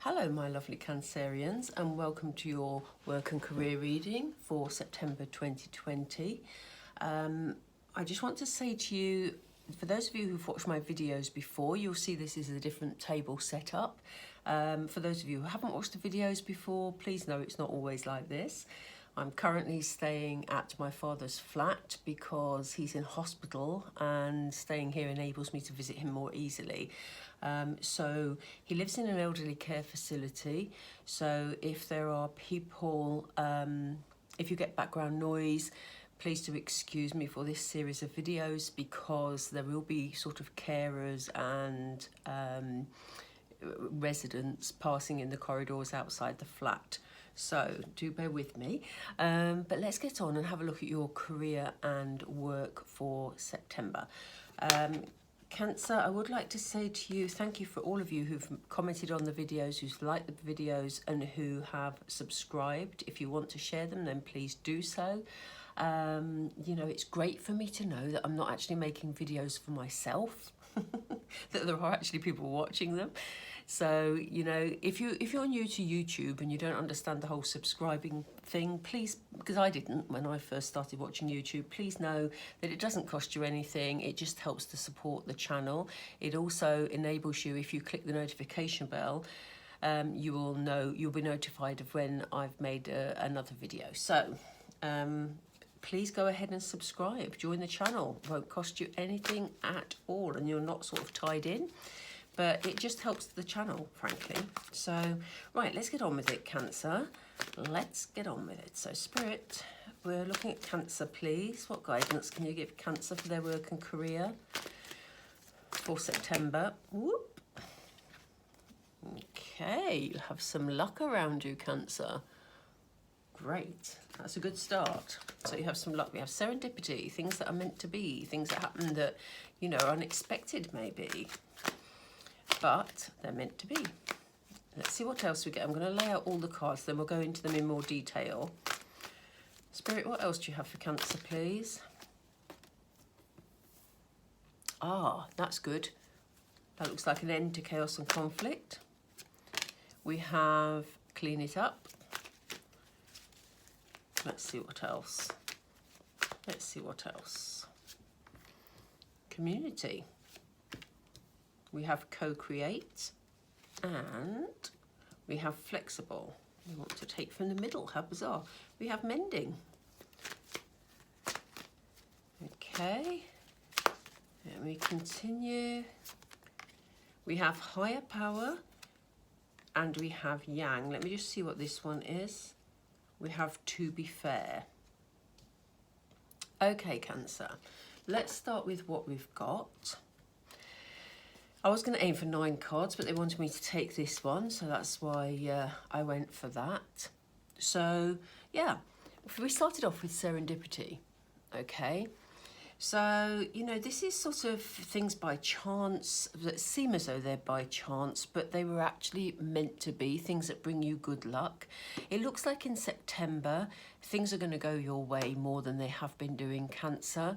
Hello my lovely Cancerians, and welcome to your work and career reading for September 2020. I just want to say to you, for those of you who've watched my videos before, you'll see this is a different table setup. For those of you who haven't watched the videos before, please know it's not always like this. I'm currently staying at my father's flat because he's in hospital, and staying here enables me to visit him more easily. So he lives in an elderly care facility, so if there are people, if you get background noise, please do excuse me for this series of videos, because there will be sort of carers and residents passing in the corridors outside the flat. So do bear with me, but let's get on and have a look at your career and work for September. Cancer, I would like to say to you, thank you for all of you who've commented on the videos, who've liked the videos and who have subscribed. If you want to share them, then please do so. You know, it's great for me to know that I'm not actually making videos for myself, that there are actually people watching them. So, you know, if you're new to YouTube and you don't understand the whole subscribing thing, please, because I didn't when I first started watching YouTube, please know that it doesn't cost you anything. It just helps to support the channel. It also enables you, if you click the notification bell, you'll be notified of when I've made another video. So, please go ahead and subscribe, join the channel. It won't cost you anything at all, and you're not sort of tied in, but it just helps the channel, frankly. So, right, let's get on with it, Cancer. Let's get on with it. So, Spirit, we're looking at Cancer, please. What guidance can you give Cancer for their work and career for September? Whoop. Okay, you have some luck around you, Cancer. Great, that's a good start. So you have some luck. We have serendipity, things that are meant to be, things that happen that, you know, are unexpected maybe, but they're meant to be. Let's see what else we get. I'm going to lay out all the cards, then we'll go into them in more detail. Spirit, what else do you have for Cancer, please? Ah, that's good. That looks like an end to chaos and conflict. We have clean it up. Let's see what else. Let's see what else. Community. We have co-create, and we have flexible. We want to take from the middle. How bizarre. We have mending. Okay. And we continue. We have higher power, and we have yang. Let me just see what this one is. We have to be fair. Okay, Cancer, let's start with what we've got. I was going to aim for 9 cards, but they wanted me to take this one, so that's why I went for that. So, yeah, we started off with serendipity, okay? So, you know, this is sort of things by chance that seem as though they're by chance, but they were actually meant to be, things that bring you good luck. It looks like in September, things are going to go your way more than they have been doing, Cancer.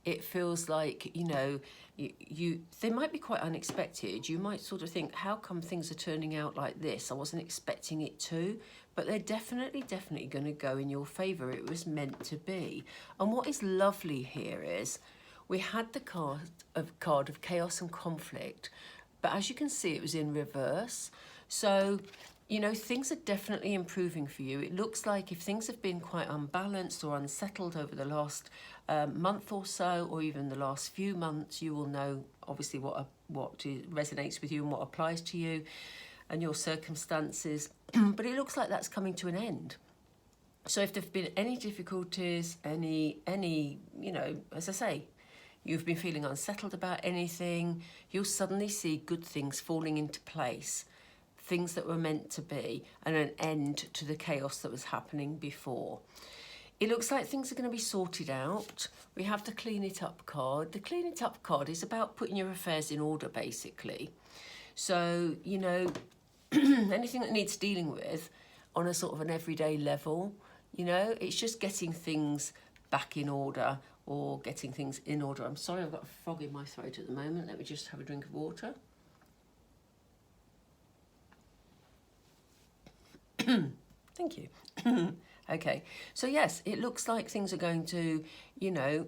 It feels like, you know, they might be quite unexpected. You might sort of think, how come things are turning out like this? I wasn't expecting it to. But they're definitely going to go in your favour. It was meant to be. And what is lovely here is we had the card of chaos and conflict, but as you can see, it was in reverse. So, you know, things are definitely improving for you. It looks like if things have been quite unbalanced or unsettled over the last month or so, or even the last few months, you will know obviously what resonates with you and what applies to you and your circumstances. But it looks like that's coming to an end. So if there've been any difficulties, any, you know, as I say, you've been feeling unsettled about anything, you'll suddenly see good things falling into place, things that were meant to be, and an end to the chaos that was happening before. It looks like things are going to be sorted out. We have the clean it up card. The clean it up card is about putting your affairs in order, basically. So, you know, anything that needs dealing with on a sort of an everyday level, you know, it's just getting things back in order or getting things in order. I'm sorry, I've got a frog in my throat at the moment. Let me just have a drink of water. Thank you. Okay, so yes, it looks like things are going to, you know,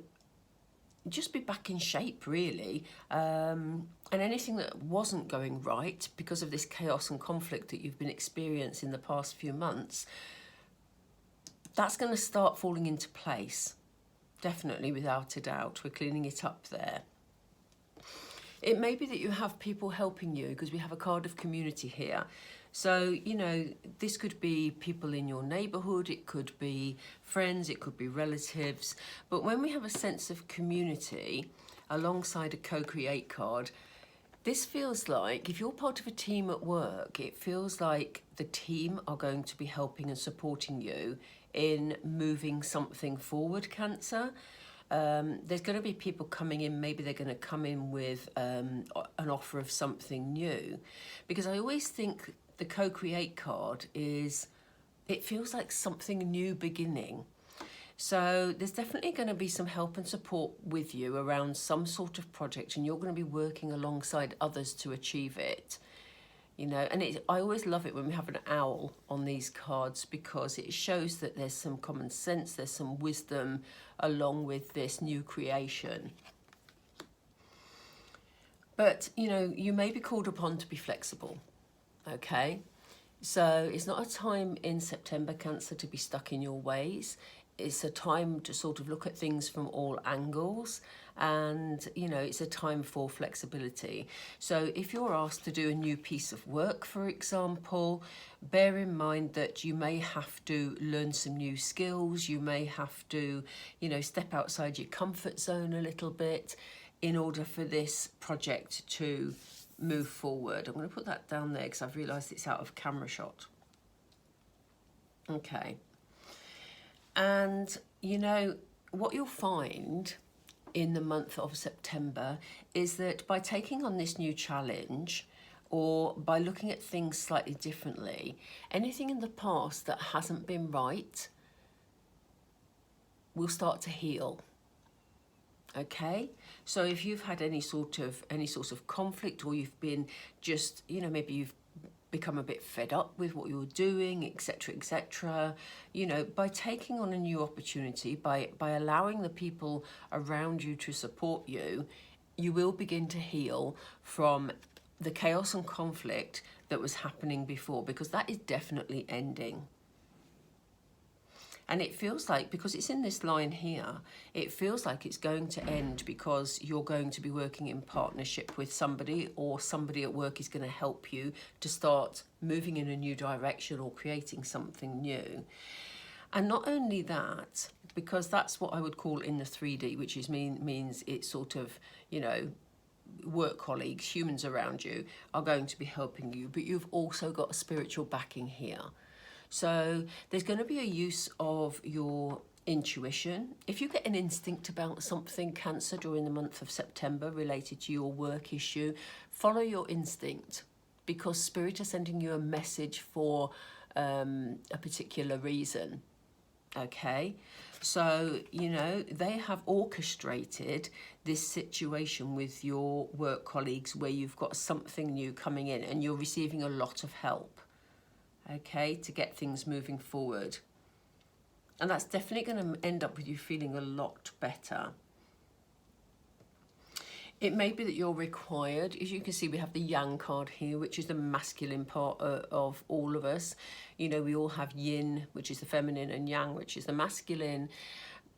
just be back in shape, really. And anything that wasn't going right because of this chaos and conflict that you've been experiencing the past few months, that's going to start falling into place. Definitely, without a doubt. We're cleaning it up there. It may be that you have people helping you, because we have a card of community here. So, you know, this could be people in your neighbourhood, it could be friends, it could be relatives. But when we have a sense of community alongside a co-create card, this feels like, if you're part of a team at work, it feels like the team are going to be helping and supporting you in moving something forward, Cancer. There's going to be people coming in, maybe they're going to come in with an offer of something new. Because I always think the co-create card is, it feels like something new beginning. So there's definitely going to be some help and support with you around some sort of project, and you're going to be working alongside others to achieve it. You know, and I always love it when we have an owl on these cards, because it shows that there's some common sense, there's some wisdom along with this new creation. But, you know, you may be called upon to be flexible, okay? So it's not a time in September, Cancer, to be stuck in your ways. It's a time to sort of look at things from all angles, and, you know, it's a time for flexibility. So if you're asked to do a new piece of work, for example, bear in mind that you may have to learn some new skills. You may have to, you know, step outside your comfort zone a little bit in order for this project to move forward. I'm going to put that down there because I've realised it's out of camera shot. Okay. And, you know, what you'll find in the month of September is that by taking on this new challenge, or by looking at things slightly differently, anything in the past that hasn't been right will start to heal. Okay, so if you've had any sort of conflict, or you've been just, you know, maybe you've become a bit fed up with what you're doing, etc., etc., you know, by taking on a new opportunity, by allowing the people around you to support you, you will begin to heal from the chaos and conflict that was happening before, because that is definitely ending. And it feels like, because it's in this line here, it feels like it's going to end because you're going to be working in partnership with somebody, or somebody at work is going to help you to start moving in a new direction or creating something new. And not only that, because that's what I would call in the 3D, which is means it's sort of, you know, work colleagues, humans around you are going to be helping you, but you've also got a spiritual backing here. So there's going to be a use of your intuition. If you get an instinct about something, Cancer, during the month of September related to your work issue, follow your instinct, because Spirit are sending you a message for a particular reason. Okay, so, you know, they have orchestrated this situation with your work colleagues where you've got something new coming in and you're receiving a lot of help. Okay, to get things moving forward. And that's definitely going to end up with you feeling a lot better. It may be that you're required, as you can see, we have the Yang card here, which is the masculine part of all of us. You know, we all have Yin, which is the feminine, and Yang, which is the masculine.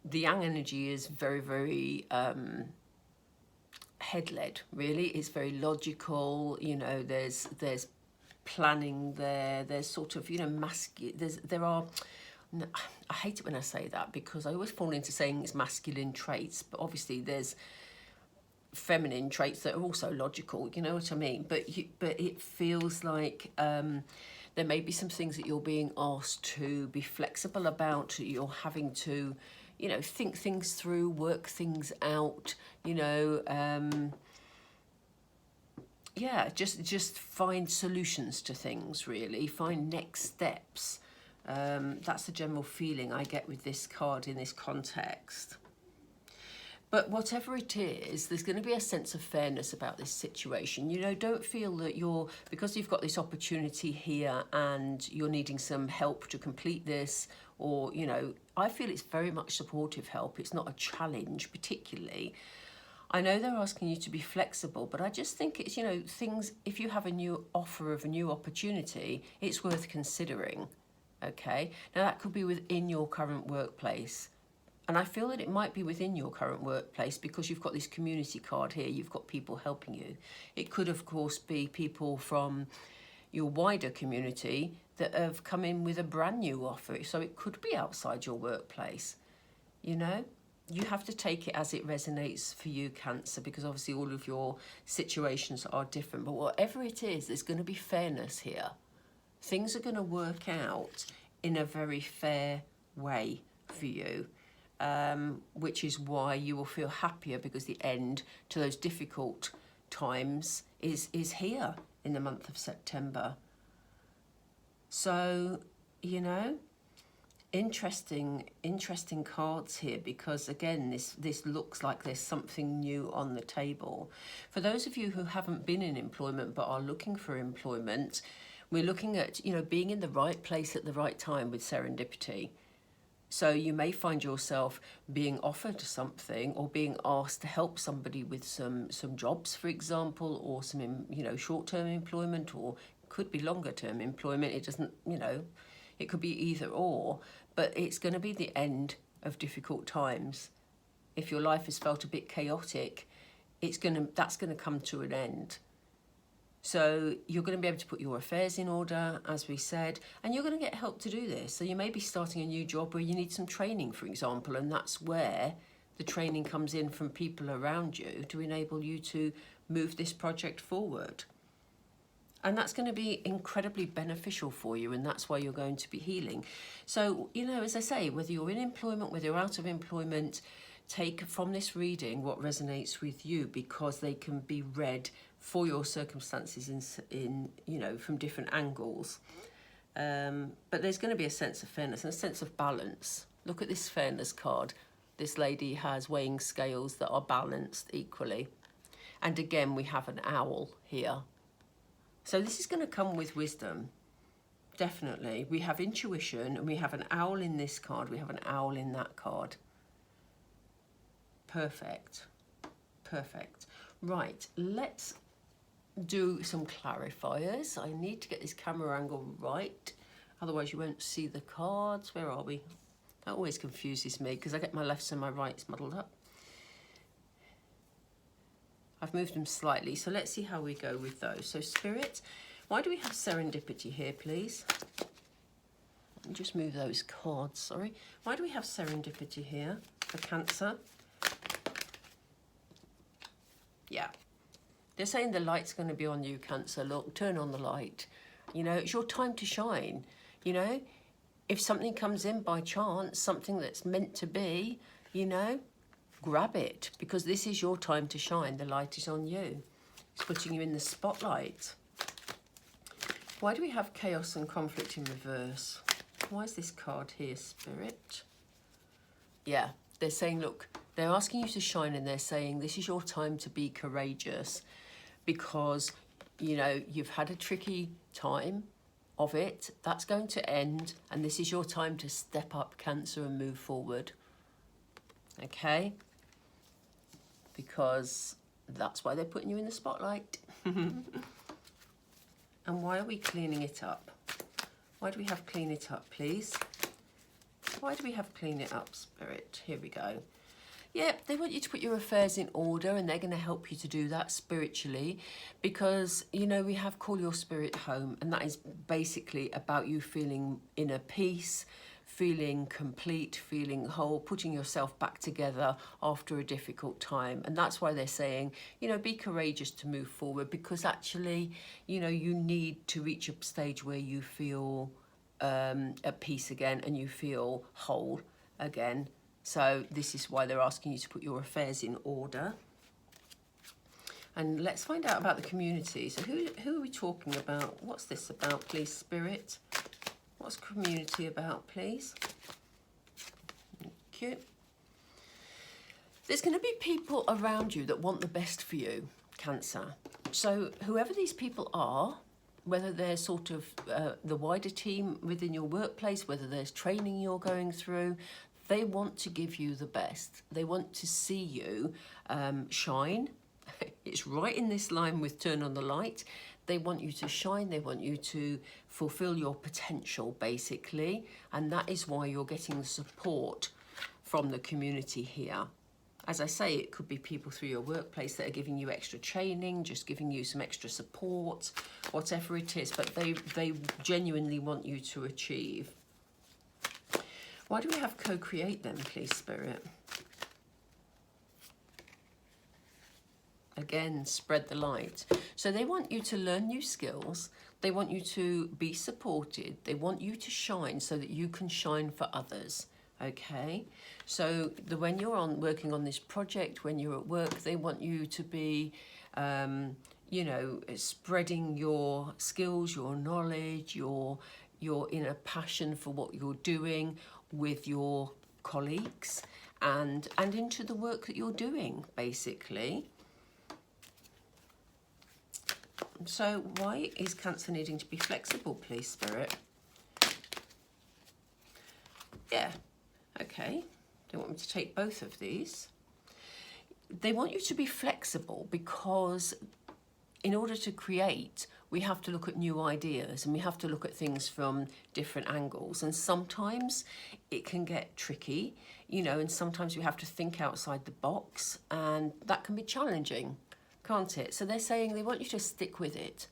The Yang energy is very, very head-led, really. It's very logical. You know, there's planning there, there's sort of, you know, I hate it when I say that, because I always fall into saying it's masculine traits, but obviously there's feminine traits that are also logical, you know what I mean? But it feels like there may be some things that you're being asked to be flexible about. You're having to, you know, think things through, work things out, you know, yeah, just find solutions to things, really. Find next steps. That's the general feeling I get with this card in this context. But whatever it is, there's going to be a sense of fairness about this situation. You know, don't feel that because you've got this opportunity here and you're needing some help to complete this, or, you know, I feel it's very much supportive help. It's not a challenge particularly. I know they're asking you to be flexible, but I just think it's, you know, things, if you have a new offer of a new opportunity, it's worth considering, okay? Now that could be within your current workplace. And I feel that it might be within your current workplace because you've got this community card here, you've got people helping you. It could, of course, be people from your wider community that have come in with a brand new offer. So it could be outside your workplace, you know? You have to take it as it resonates for you, Cancer, because obviously all of your situations are different. But whatever it is, there's going to be fairness here. Things are going to work out in a very fair way for you. Which is why you will feel happier, because the end to those difficult times is here in the month of September. So, you know, interesting cards here, because again, this looks like there's something new on the table. For those of you who haven't been in employment but are looking for employment, we're looking at, you know, being in the right place at the right time with serendipity. So you may find yourself being offered something or being asked to help somebody with some jobs, for example, or some, you know, short-term employment, or could be longer-term employment. It doesn't, you know, it could be either or, but it's going to be the end of difficult times. If your life has felt a bit chaotic, that's going to come to an end. So you're going to be able to put your affairs in order, as we said, and you're going to get help to do this. So you may be starting a new job where you need some training, for example, and that's where the training comes in from people around you to enable you to move this project forward. And that's going to be incredibly beneficial for you, and that's why you're going to be healing. So, you know, as I say, whether you're in employment, whether you're out of employment, take from this reading what resonates with you, because they can be read for your circumstances in you know, from different angles. But there's going to be a sense of fairness and a sense of balance. Look at this fairness card. This lady has weighing scales that are balanced equally. And again, we have an owl here. So this is going to come with wisdom, definitely. We have intuition, and we have an owl in this card. We have an owl in that card. Perfect. Perfect. Right, let's do some clarifiers. I need to get this camera angle right, otherwise you won't see the cards. Where are we? That always confuses me because I get my lefts and my rights muddled up. I've moved them slightly, so let's see how we go with those. So Spirit, why do we have serendipity here, please? Let me just move those cards, sorry. Why do we have serendipity here for Cancer? Yeah. They're saying the light's going to be on you, Cancer. Look, turn on the light. You know, it's your time to shine. You know, if something comes in by chance, something that's meant to be, you know, grab it, because this is your time to shine. The light is on you. It's putting you in the spotlight. Why do we have chaos and conflict in reverse? Why is this card here, Spirit? Yeah, they're saying, look, they're asking you to shine, and they're saying this is your time to be courageous, because, you know, you've had a tricky time of it. That's going to end, and this is your time to step up, Cancer, and move forward. Okay? Because that's why they're putting you in the spotlight. And why are we cleaning it up? Why do we have clean it up, please? Why do we have clean it up, Spirit? Here we go. Yeah, they want you to put your affairs in order, and they're going to help you to do that spiritually, because, you know, we have call your spirit home, and that is basically about you feeling inner peace, feeling complete, feeling whole, putting yourself back together after a difficult time. And that's why they're saying, you know, be courageous to move forward, because actually, you know, you need to reach a stage where you feel at peace again and you feel whole again. So this is why they're asking you to put your affairs in order. And let's find out about the community. So who are we talking about? What's this about, please, Spirit? What's community about, please? Thank you. There's going to be people around you that want the best for you, Cancer. So whoever these people are, whether they're sort of the wider team within your workplace, whether there's training you're going through, they want to give you the best. They want to see you shine. It's right in this line with turn on the light. They want you to shine. They want you to fulfill your potential, basically. And that is why you're getting the support from the community here. As I say, it could be people through your workplace that are giving you extra training, just giving you some extra support, whatever it is, but they genuinely want you to achieve. Why do we have co-create then, please, Spirit? Again, spread the light. So they want you to learn new skills. They want you to be supported. They want you to shine so that you can shine for others. Okay, so when you're working on this project, when you're at work, they want you to be, you know, spreading your skills, your knowledge, your inner passion for what you're doing with your colleagues and into the work that you're doing, basically. So why is Cancer needing to be flexible, please, Spirit? Yeah. Okay, they want me to take both of these. They want you to be flexible because in order to create, we have to look at new ideas and we have to look at things from different angles. And sometimes it can get tricky, you know, and sometimes we have to think outside the box and that can be challenging, can't it? So they're saying they want you to stick with it.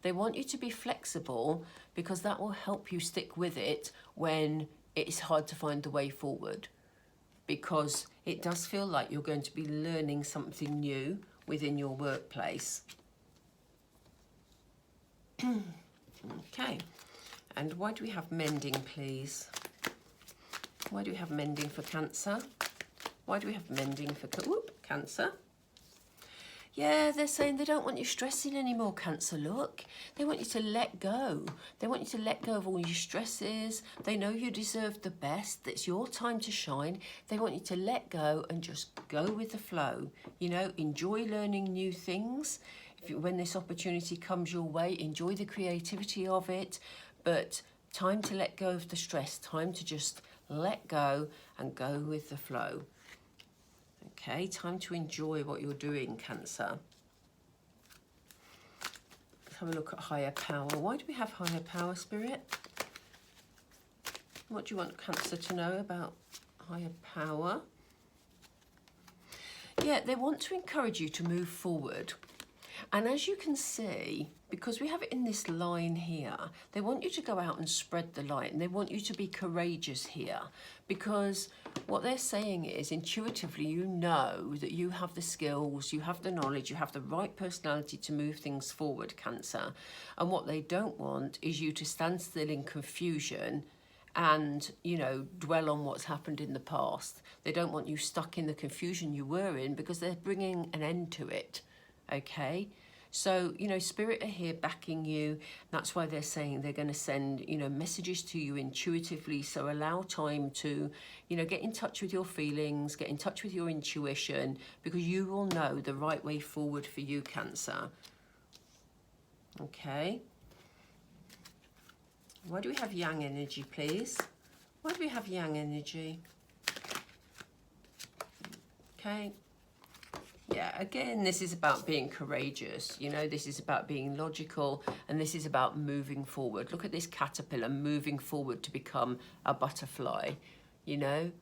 They want you to be flexible because that will help you stick with it when it's hard to find the way forward, because it does feel like you're going to be learning something new within your workplace. Okay, and why do we have mending, please? Why do we have mending for Cancer? Why do we have mending for Cancer? Yeah, they're saying they don't want you stressing anymore, Cancer, look. They want you to let go. They want you to let go of all your stresses. They know you deserve the best. It's your time to shine. They want you to let go and just go with the flow. You know, enjoy learning new things. When this opportunity comes your way, enjoy the creativity of it. But time to let go of the stress. Time to just let go and go with the flow. Okay, time to enjoy what you're doing, Cancer. Let's have a look at higher power. Why do we have higher power, Spirit? What do you want Cancer to know about higher power? Yeah, they want to encourage you to move forward. And as you can see, because we have it in this line here, they want you to go out and spread the light, and they want you to be courageous here, because what they're saying is intuitively you know that you have the skills, you have the knowledge, you have the right personality to move things forward, Cancer. And what they don't want is you to stand still in confusion and, you know, dwell on what's happened in the past. They don't want you stuck in the confusion you were in, because they're bringing an end to it. Okay, so, you know, Spirit are here backing you. That's why they're saying they're going to send, you know, messages to you intuitively. So allow time to, you know, get in touch with your feelings, get in touch with your intuition, because you will know the right way forward for you, Cancer. Okay. Why do we have yang energy, please? Why do we have yang energy? Okay. Yeah, again, this is about being courageous, you know, this is about being logical, and this is about moving forward. Look at this caterpillar moving forward to become a butterfly, you know.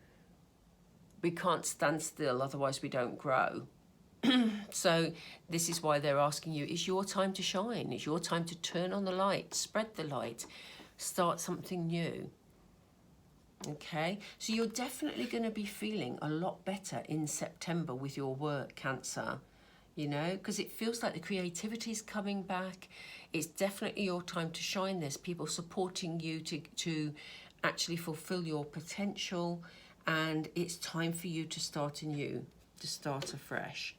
We can't stand still, otherwise we don't grow. So this is why they're asking you, it's your time to shine, it's your time to turn on the light, spread the light, start something new. Okay, so you're definitely going to be feeling a lot better in September with your work, Cancer, you know, because it feels like the creativity is coming back. It's definitely your time to shine. There's people supporting you to actually fulfill your potential, and it's time for you to start anew, to start afresh.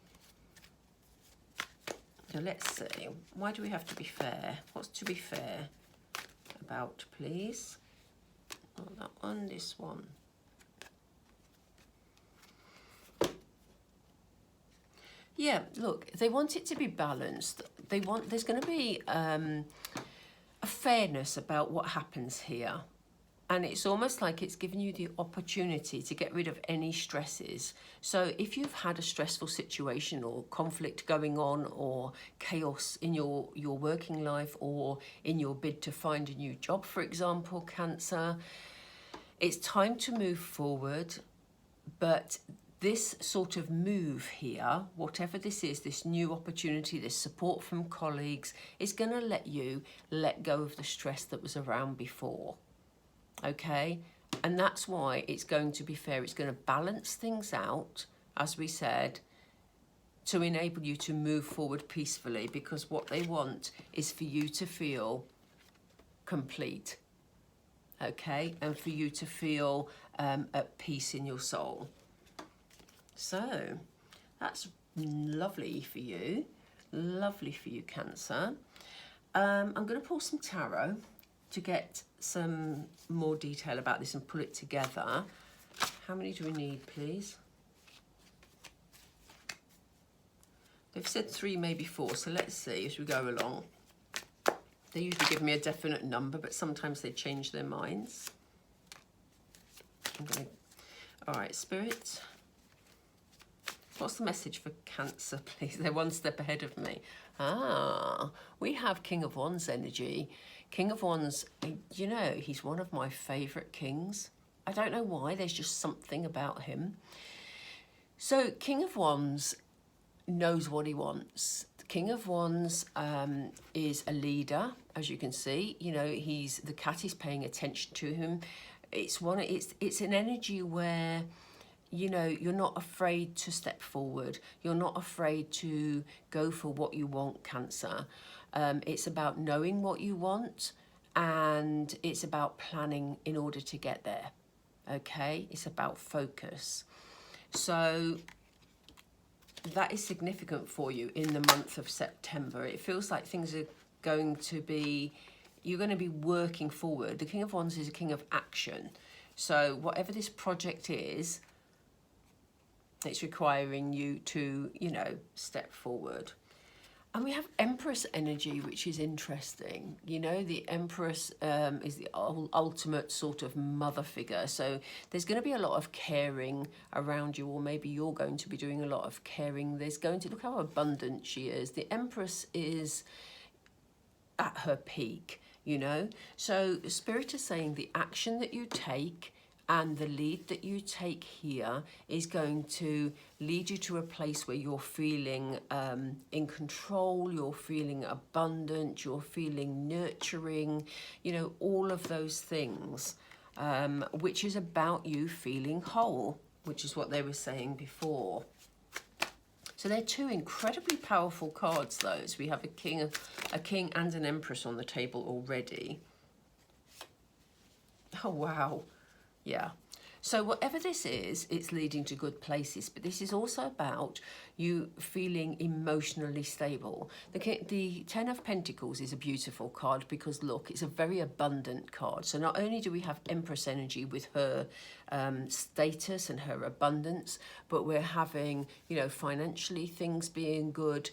So let's see, why do we have to be fair? What's to be fair about, please? Not that one, this one. Yeah, look, they want it to be balanced. There's going to be a fairness about what happens here. And it's almost like it's giving you the opportunity to get rid of any stresses. So if you've had a stressful situation or conflict going on or chaos in your working life or in your bid to find a new job, for example, Cancer, it's time to move forward. But this sort of move here, whatever this is, this new opportunity, this support from colleagues, is going to let you let go of the stress that was around before. Okay, and that's why it's going to be fair. It's going to balance things out, as we said, to enable you to move forward peacefully, because what they want is for you to feel complete, okay, and for you to feel at peace in your soul. So that's lovely for you, Cancer. I'm going to pull some tarot to get some more detail about this and pull it together. How many do we need, please? They've said 3, maybe 4, so let's see as we go along. They usually give me a definite number, but sometimes they change their minds. All right, Spirit. What's the message for Cancer, please? They're one step ahead of me. We have King of Wands energy. King of Wands, you know, he's one of my favourite kings. I don't know why, there's just something about him. So King of Wands knows what he wants. The King of Wands is a leader, as you can see. You know, the cat is paying attention to him. It's an energy where, you know, you're not afraid to step forward. You're not afraid to go for what you want, Cancer. It's about knowing what you want, and it's about planning in order to get there, okay? It's about focus. So that is significant for you in the month of September. It feels like things are going to be, you're going to be working forward. The King of Wands is a king of action. So whatever this project is, it's requiring you to, you know, step forward. And we have Empress energy, which is interesting. You know, the Empress is the ultimate sort of mother figure. So there's going to be a lot of caring around you, or maybe you're going to be doing a lot of caring. There's going to, look how abundant she is. The Empress is at her peak, you know. So the Spirit is saying the action that you take and the lead that you take here is going to lead you to a place where you're feeling in control, you're feeling abundant, you're feeling nurturing, you know, all of those things, which is about you feeling whole, which is what they were saying before. So they're 2 incredibly powerful cards, those. We have a king and an Empress on the table already. Oh, wow. Yeah. So whatever this is, it's leading to good places. But this is also about you feeling emotionally stable. The 10 of Pentacles is a beautiful card because, look, it's a very abundant card. So not only do we have Empress energy with her status and her abundance, but we're having, you know, financially things being good,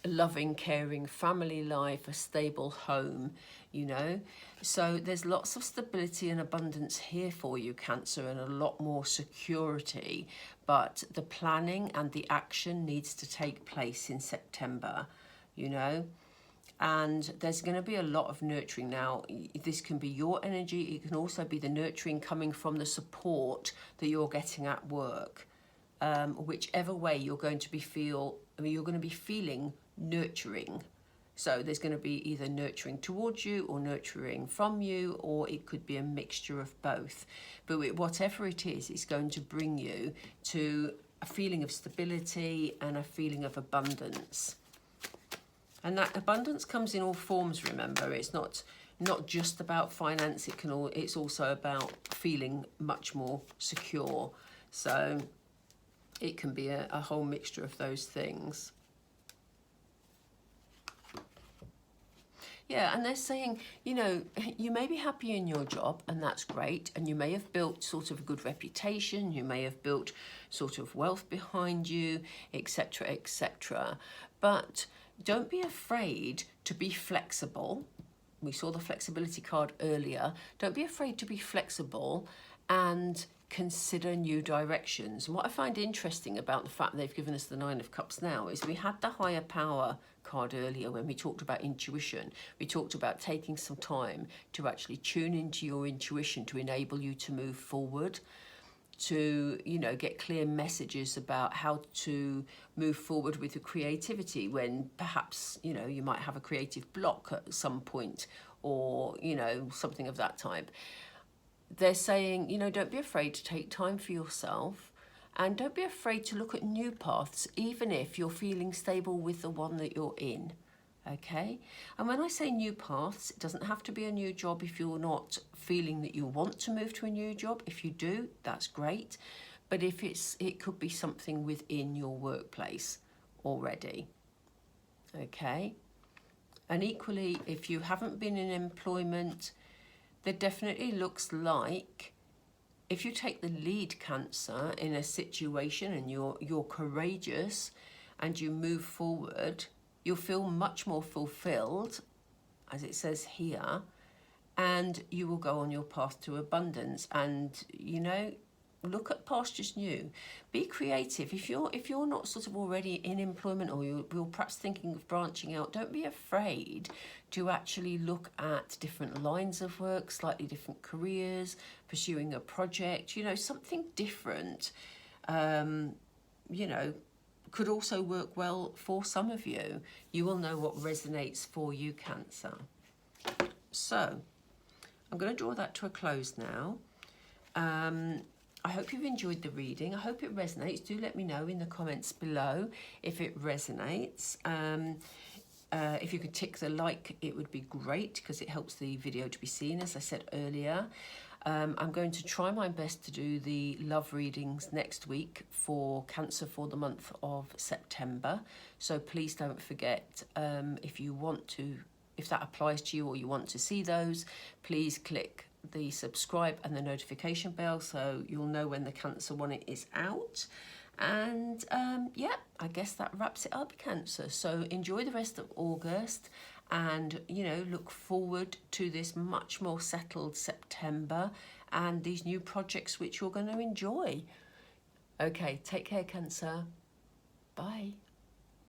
loving, caring family life, a stable home, you know. So there's lots of stability and abundance here for you, Cancer, and a lot more security. But the planning and the action needs to take place in September, you know. And there's going to be a lot of nurturing. Now, this can be your energy. It can also be the nurturing coming from the support that you're getting at work. Whichever way you're going to be you're going to be feeling nurturing. So there's going to be either nurturing towards you or nurturing from you, or it could be a mixture of both. But whatever it is, it's going to bring you to a feeling of stability and a feeling of abundance. And that abundance comes in all forms, remember. It's not just about finance. It's also about feeling much more secure. So it can be a whole mixture of those things. Yeah, and they're saying, you know, you may be happy in your job, and that's great, and you may have built sort of a good reputation, you may have built sort of wealth behind you, etc., etc. But don't be afraid to be flexible. We saw the flexibility card earlier. Don't be afraid to be flexible and consider new directions. And what I find interesting about the fact they've given us the Nine of Cups now is we had the higher power card earlier when we talked about intuition. We talked about taking some time to actually tune into your intuition to enable you to move forward, to, you know, get clear messages about how to move forward with your creativity when perhaps, you know, you might have a creative block at some point, or, you know, something of that type. They're saying, you know, don't be afraid to take time for yourself, and don't be afraid to look at new paths, even if you're feeling stable with the one that you're in. Okay? And when I say new paths, it doesn't have to be a new job if you're not feeling that you want to move to a new job. If you do, that's great. But if it could be something within your workplace already. Okay? And equally, if you haven't been in employment, there definitely looks like if you take the lead, Cancer, in a situation and you're courageous and you move forward, you'll feel much more fulfilled, as it says here, and you will go on your path to abundance. And, you know, look at pastures new. Be creative. If you're not sort of already in employment, or you're perhaps thinking of branching out, don't be afraid to actually look at different lines of work, slightly different careers, pursuing a project, you know, something different, you know, could also work well for some of you. You will know what resonates for you, Cancer. So I'm going to draw that to a close now. I hope you've enjoyed the reading. I hope it resonates. Do let me know in the comments below if it resonates. If you could tick the like, it would be great, because it helps the video to be seen, as I said earlier. I'm going to try my best to do the love readings next week for Cancer for the month of September. So please don't forget, if that applies to you or you want to see those, please click the subscribe and the notification bell so you'll know when the Cancer one is out. And yeah, I guess that wraps it up, Cancer. So enjoy the rest of August, and, you know, look forward to this much more settled September and these new projects which you're going to enjoy. Okay, take care, Cancer. Bye.